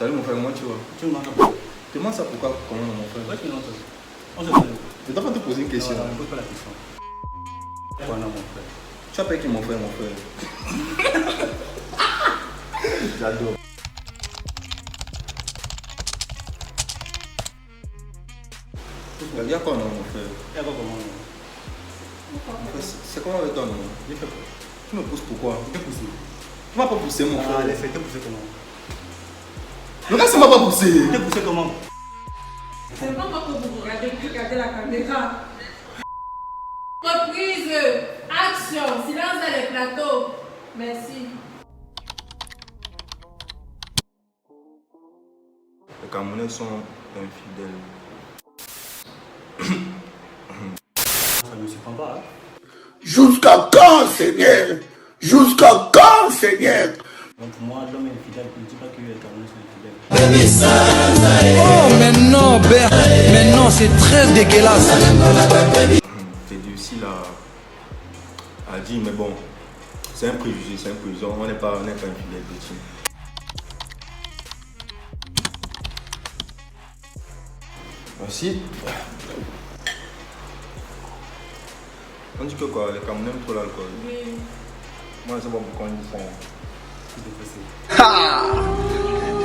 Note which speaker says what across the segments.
Speaker 1: Salut mon frère, moi tu vois.
Speaker 2: Tu me demandes.
Speaker 1: Demande ça pourquoi, comment mon frère.
Speaker 2: Ouais, tu me demandes. On se connaît.
Speaker 1: Je dois pas te poser une question.
Speaker 2: Non, ne pose pas la question. Voilà mon frère.
Speaker 1: Tu appelles qui mon frère, mon frère? J'adore. Il y a quoi non mon frère?
Speaker 2: Il y a quoi comment
Speaker 1: C'est comment avec toi non?
Speaker 2: J'ai fait quoi?
Speaker 1: Tu me pousses pourquoi?
Speaker 2: Je t'ai poussé.
Speaker 1: Tu m'as pas poussé mon frère.
Speaker 2: Ah, laisse, t'es poussé comment?
Speaker 1: Le gars ça m'a pas poussé.
Speaker 2: T'es poussé comment?
Speaker 3: C'est pas moi que vous regardez la caméra. Reprise, action, silence dans les plateaux. Merci.
Speaker 1: Les Camerounais sont infidèles.
Speaker 2: Ça ne se prend pas. Hein?
Speaker 4: Jusqu'à quand, Seigneur? Jusqu'à quand, Seigneur?
Speaker 2: Donc pour moi, l'homme est infidèle. Je ne dis pas que les Camerounais sont infidèles.
Speaker 5: Oh, mais non, c'est très dégueulasse.
Speaker 1: C'est difficile à dire, mais bon, c'est un préjugé, c'est un préjugé. On n'est pas infidèle petit. Merci. On dit que quoi, les Camerounais aiment trop l'alcool.
Speaker 3: Oui.
Speaker 1: Moi, je sais pas pourquoi ils font.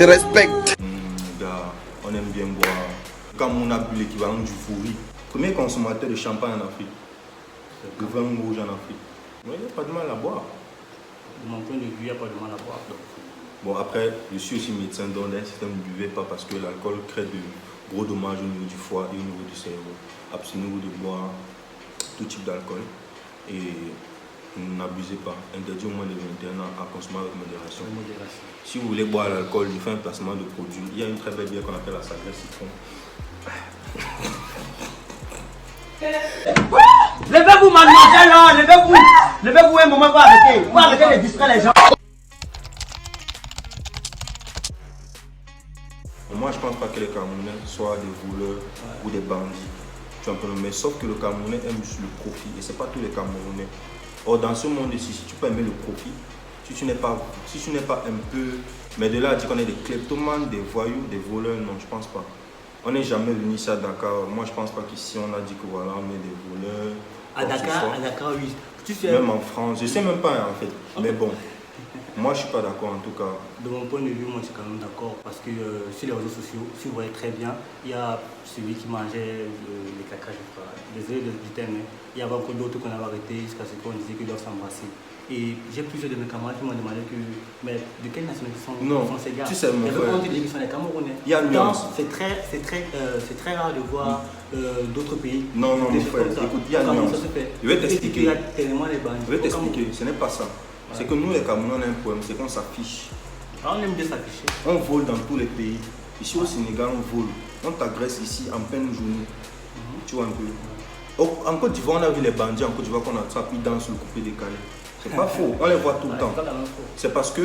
Speaker 5: Je respecte.
Speaker 1: Les gars, on aime bien boire. Comme on a bu l'équivalent du fourri. Premier consommateur de champagne en Afrique. De vin rouge en Afrique. Il n'y a pas de mal à boire.
Speaker 2: De mon point de vue, il n'y a pas de mal à boire. Donc.
Speaker 1: Bon, après, je suis aussi médecin, donc d'un système ne buvez pas parce que l'alcool crée de gros dommages au niveau du foie et au niveau du cerveau. Abstenez-vous de boire tout type d'alcool et n'abusez pas. Interdit au moins de 21 ans à consommer avec modération. Si vous voulez boire l'alcool, je fais un placement de produit. Il y a une très belle bière qu'on appelle la Sacrée Citron.
Speaker 6: Levez-vous, mademoiselle, là, levez-vous. Levez-vous un moment, vous arrêtez de distraire les gens.
Speaker 1: Moi, je ne pense pas que les Camerounais soient des voleurs ou des bandits. Tu vois, mais sauf que le Camerounais aime juste le profit et ce n'est pas tous les Camerounais. Or, dans ce monde ici, si tu peux aimer le profit, si tu n'es pas un peu. Mais de là à dire qu'on est des kleptomanes, des voyous, des voleurs, non, je ne pense pas. On n'est jamais venu ici à Dakar. Moi, je ne pense pas qu'ici, on a dit que voilà, on est des voleurs.
Speaker 2: À Dakar, oui. Tu sais,
Speaker 1: même en France, je ne sais même pas en fait. Mais bon, moi, je ne suis pas d'accord en tout cas.
Speaker 2: De mon point de vue, moi, je suis quand même d'accord. Parce que sur les réseaux sociaux, si vous voyez très bien, il y a celui qui mangeait les caca, je crois. Désolé du terme, mais il y avait encore d'autres qu'on avait arrêtés jusqu'à ce qu'on disait qu'ils doivent s'embrasser. Et j'ai plusieurs de mes camarades qui m'ont demandé mais de quelle nationalité sont ces gars?
Speaker 1: Tu sais, mon frère.
Speaker 2: On dit qu'ils sont les Camerounais.
Speaker 1: Il y a une nuance.
Speaker 2: C'est très rare de voir d'autres pays.
Speaker 1: Non, mon frère, écoute, il y a une nuance. Je vais t'expliquer. Je vais t'expliquer, ce n'est pas ça. C'est que nous, les Camerounais, on a un problème, c'est qu'on s'affiche.
Speaker 2: On aime bien s'afficher.
Speaker 1: On vole dans tous les pays. Ici au Sénégal, on vole. On t'agresse ici en pleine journée. Tu vois un peu. En Côte d'Ivoire, on a vu les bandits en Côte d'Ivoire qu'on attrape, ils dansent le coupé décalé. C'est pas faux, on les voit tout le temps. C'est parce que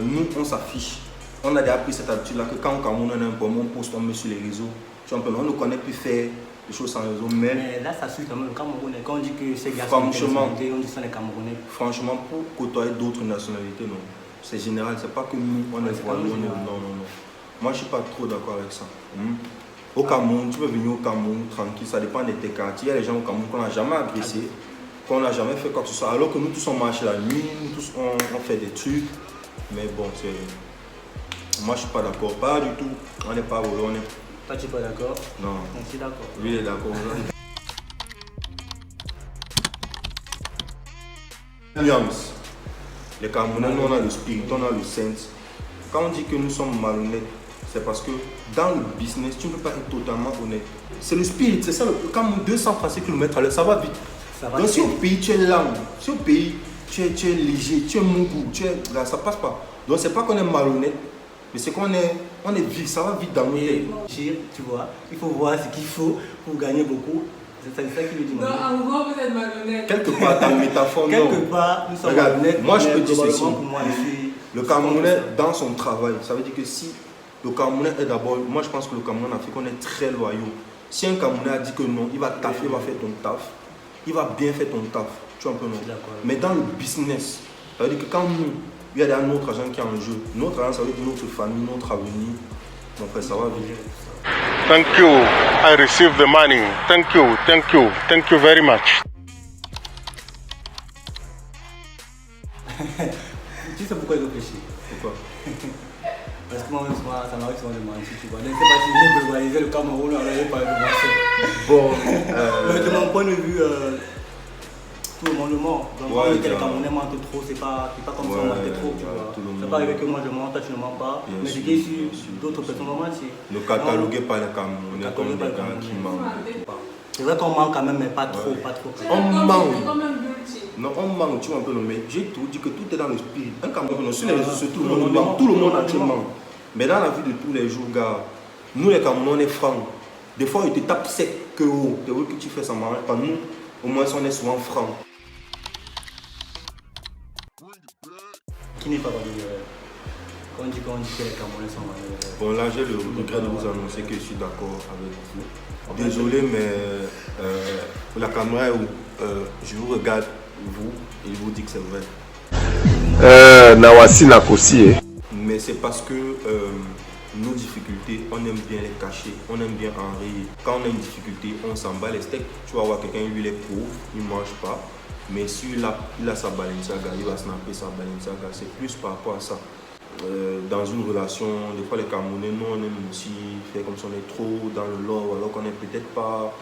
Speaker 1: nous, on s'affiche. On a déjà pris cette habitude-là que quand au Cameroun, on a un problème, on poste, on met sur les réseaux. Tu vois un peu, on ne connaît plus faire des choses sans réseau.
Speaker 2: Mais là, ça suit quand même le Camerounais. Quand on dit que ces gars
Speaker 1: sont
Speaker 2: des nationalités, on dit ça les Camerounais.
Speaker 1: Franchement, pour côtoyer d'autres nationalités, non. C'est général, c'est pas que nous, on est voilés. Non. Moi, je suis pas trop d'accord avec ça. Au Cameroun, tu peux venir au Cameroun tranquille, ça dépend de tes quartiers. Il y a les gens au Cameroun qu'on n'a jamais agressé, qu'on n'a jamais fait quoi que ce soit. Alors que nous tous on marche la nuit, nous tous on fait des trucs. Mais bon, moi je suis pas d'accord, pas du tout. On n'est pas volé, on est.
Speaker 2: Toi tu es pas d'accord?
Speaker 1: Non.
Speaker 2: Je suis d'accord.
Speaker 1: Lui il est d'accord. Nuance. Les Camerounais, nous on a le spirit, on a le sens. Quand on dit que nous sommes malhonnêtes, c'est parce que dans le business, tu ne peux pas être totalement honnête. C'est le spirit, c'est ça. Quand 235 km/h, ça va vite. Donc si au pays tu es lent, si au pays tu es léger, tu es mougou, là, ça passe pas. Donc c'est pas qu'on est malhonnête, mais c'est qu'on est vif, ça va vite dans nos têtes.
Speaker 2: Tu vois, il faut voir ce qu'il faut pour gagner beaucoup. C'est ça qui veut dire.
Speaker 3: Non, en gros, vous êtes malhonnête.
Speaker 1: Quelque part, ta métaphore, non.
Speaker 2: Quelque part, nous sommes
Speaker 1: malhonnêtes. Moi, je peux dire ceci. Le Camerounais, dans son travail, ça veut dire que si le Camerounais est d'abord, moi je pense que le Cameroun en Afrique, on est très loyaux. Si un Camerounais a dit que non, il va taffer, il va faire ton taf, il va bien faire ton taf. Tu vois un peu non. Mais dans le business, ça veut dire que quand nous, il y a un autre argent qui est en jeu. Notre argent, ça veut dire notre famille, notre avenir. Mon frère, ça va vivre.
Speaker 7: Thank you. I received the money. Thank you. Thank you. Thank you very much.
Speaker 2: Tu sais pourquoi je réfléchis?
Speaker 1: Pourquoi?
Speaker 2: Parce que moi-même, ça m'arrive souvent de mentir, tu vois. Je ne sais pas si je peux réaliser le Cameroun, alors je parle de Marseille.
Speaker 1: Bon,
Speaker 2: de mon point de vue, tout le monde le ment. Donc, quand les Camerounais mentent trop, c'est pas comme si on mentait trop, tu vois. C'est pas arrivé que moi je mens, toi tu ne mens pas. Mais c'est qu'ici, d'autres personnes vont mentir.
Speaker 1: Ne cataloguez pas les Camerounais comme des gars qui mentent.
Speaker 2: C'est vrai qu'on ment quand même, mais pas trop, pas trop.
Speaker 1: On ment.
Speaker 3: Comme un bulletin.
Speaker 1: Non, on ment, tu vois un peu, mais j'ai tout dit que tout est dans le spirit. Un Camerounais, sur les réseaux sociaux, tout le monde ment, tout le monde entièrement. Mais dans la vie de tous les jours, gars, nous les Camerounais, on est francs. Des fois, ils te tapent sec que oh, tu vois que tu fais ça marrant. Pas nous, au moins, on est souvent francs.
Speaker 2: Qui n'est pas malheureux? Quand on dit que les Camerounais sont malheureux.
Speaker 1: Bon, là, j'ai le regret de vous annoncer que je suis d'accord avec vous. Désolé, mais la caméra est où je vous regarde, vous, et je vous dis que c'est vrai.
Speaker 7: Nawasi Nakosi.
Speaker 1: Mais c'est parce que nos difficultés, on aime bien les cacher, on aime bien en rire. Quand on a une difficulté, on s'en bat les steaks. Tu vas voir quelqu'un, lui, il est pauvre, il ne mange pas. Mais si il a sa Balenciaga, il va snapper sa Balenciaga. C'est plus par rapport à ça. Dans une relation, des fois les Camerounais, nous on aime aussi faire comme si on est trop dans le lore, alors qu'on n'est peut-être pas.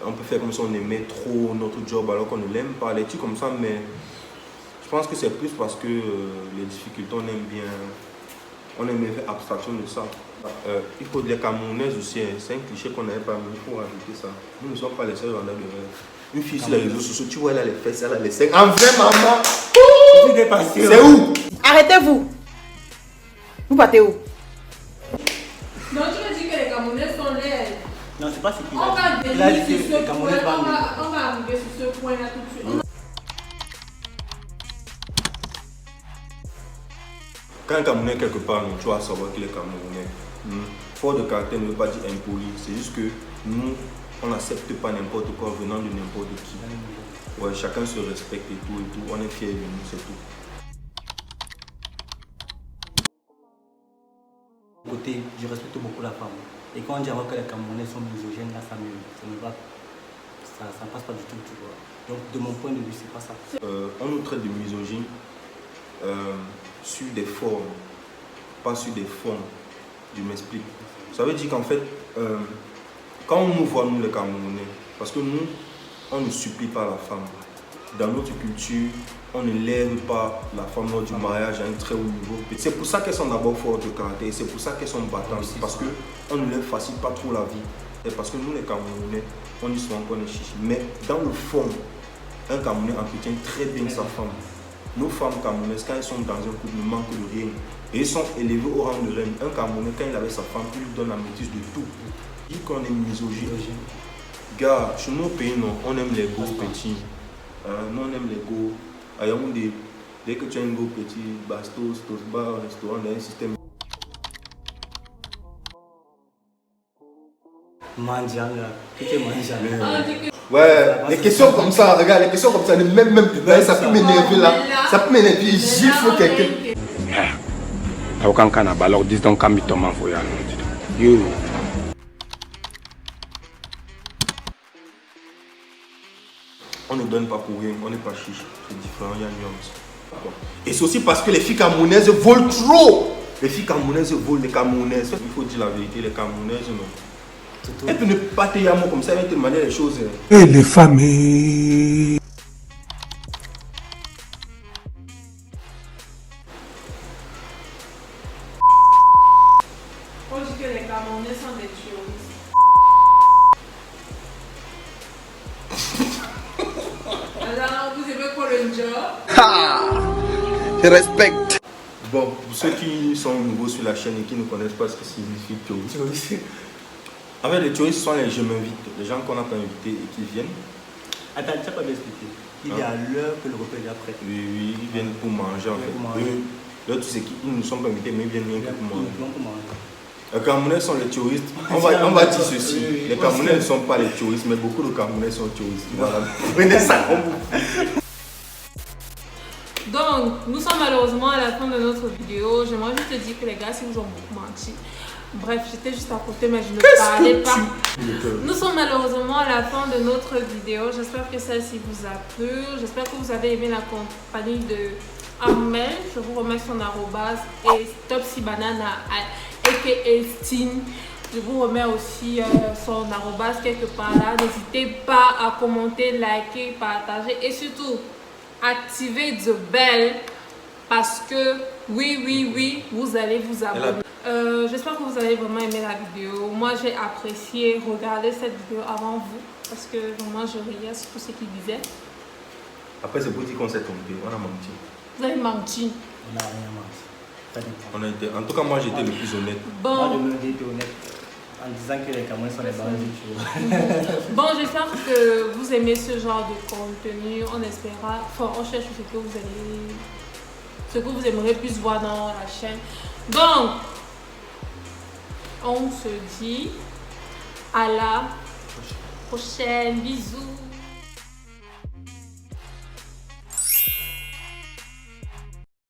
Speaker 1: On peut faire comme si on aimait trop notre job alors qu'on ne l'aime pas, les trucs comme ça, mais je pense que c'est plus parce que les difficultés, on aime bien faire abstraction de ça. Il faut les Camerounaises aussi, hein, c'est un cliché qu'on n'avait pas mis, il faut rajouter ça. Nous ne sommes pas les seuls vendeurs de rêve. Une fille sur les réseaux sociaux, tu vois, elle a les fesses, elle a les seins. En vrai, maman, c'est où?
Speaker 8: Arrêtez-vous. Vous partez où?
Speaker 3: Donc tu me dis que les Camerounais sont laids.
Speaker 2: Non, c'est pas ce qu'il
Speaker 3: On va
Speaker 2: a dit. Il a dit
Speaker 3: venir
Speaker 2: que
Speaker 3: sur
Speaker 2: les
Speaker 3: ce
Speaker 2: Camerounais
Speaker 3: point,
Speaker 2: vendent.
Speaker 3: on va arriver sur ce point-là tout de suite.
Speaker 1: Quand un Camerounais est quelque part, tu vas savoir qu'il est Camerounais. Fort de caractère ne veut pas dire impoli, c'est juste que nous, on n'accepte pas n'importe quoi venant de n'importe qui. Ouais, chacun se respecte et tout, on est fiers de nous, c'est tout.
Speaker 2: Côté, je respecte beaucoup la femme. Et quand on dit que les Camerounais sont misogynes, là, ça passe pas du tout, tu vois. Donc, de mon point de vue, c'est pas ça.
Speaker 1: On nous traite de misogyne sur des formes, pas sur des fonds. Je m'explique. Ça veut dire qu'en fait, quand on nous voit, nous les Camerounais, parce que nous, on ne supplie pas la femme. Dans notre culture, on ne lève pas la femme lors du mariage à un très haut niveau. C'est pour ça qu'elles sont d'abord fortes de caractère, c'est pour ça qu'elles sont battantes, parce qu'on ne leur facilite pas trop la vie. Et parce que nous les Camerounais, on dit souvent qu'on est chichi. Mais dans le fond, un Camerounais entretient très bien sa femme. Nos femmes camerounaises, quand elles sont dans un couple, ne manquent de rien. Et ils sont élevés au rang de reine. Un Camerounais, quand il avait sa femme, il lui donne la maîtrise de tout. Il dit qu'on est misogyne. Gars, chez nos pays, non, on aime les beaux petits. Nous, on aime les go. À Yaoundé, dès que tu as un go petit, bastos, tosba, restaurant, il y a un système.
Speaker 2: Mandianga, tout est mandianga.
Speaker 1: Ouais, les questions comme ça, regarde, les questions comme ça, même ça peut m'énerver là. Ça peut m'énerver, gifle quelqu'un.
Speaker 7: Alors dis donc quand tu m'as envoyé.
Speaker 1: On ne donne pas pour rien, on n'est pas chiche, c'est différent, il y a une nuance. Et c'est aussi parce que les filles camerounaises volent trop. Les filles camerounaises volent, les Camerounaises. Il faut dire la vérité, les Camerounaises, non. Et puis ne pas te yamo comme ça, elle va te demander les choses.
Speaker 4: Et les familles.
Speaker 3: On dit que les Camerounais sont des terroristes. Alors, vous aimez quoi le job?
Speaker 4: Je respecte.
Speaker 1: Bon, pour ceux qui sont nouveaux sur la chaîne et qui ne connaissent pas ce que signifie terroriste. En fait, les terroristes sont les je m'invite, les gens qu'on n'a pas invités et qui viennent.
Speaker 2: Attends, tu n'as pas bien expliqué. Il y a l'heure que le repas est déjà prêt.
Speaker 1: Oui, ils viennent pour manger en fait. Là, tu sais qu'ils ne sont pas invités, mais ils viennent rien que pour manger. Les Camerounais sont les terroristes. On va dire ceci. Les Camerounais ne sont pas les terroristes, mais beaucoup de Camerounais sont terroristes. Voilà. Prenez ça comme vous.
Speaker 3: Donc, nous sommes malheureusement à la fin de notre vidéo. J'aimerais juste te dire que les gars, si vous ont beaucoup menti. Bref, j'étais juste à côté, mais je ne parlais pas. Nous sommes malheureusement à la fin de notre vidéo. J'espère que celle-ci vous a plu. J'espère que vous avez aimé la compagnie de Armel. Je vous remets son arrobase et Topsy Banana aka Steen. Je vous remets aussi son arrobase quelque part là. N'hésitez pas à commenter, liker, partager et surtout activer the bell parce que oui, vous allez vous abonner. J'espère que vous avez vraiment aimé la vidéo. Moi, j'ai apprécié regarder cette vidéo avant vous parce que vraiment, je riais sur tout ce qu'il disait.
Speaker 1: Après, c'est pour dire qu'on s'est trompé. On a menti.
Speaker 3: Vous avez menti.
Speaker 2: On n'a rien menti.
Speaker 1: On a été... En tout cas, moi, j'étais le plus honnête.
Speaker 2: Moi,
Speaker 3: Bon.
Speaker 2: je me dis honnête en disant que les Camerounais sont les barres du
Speaker 3: Bon, j'espère que vous aimez ce genre de contenu. On espérera, enfin, on cherche ce que vous aimeriez plus voir dans la chaîne. Donc, on se dit à la prochaine. Bisous.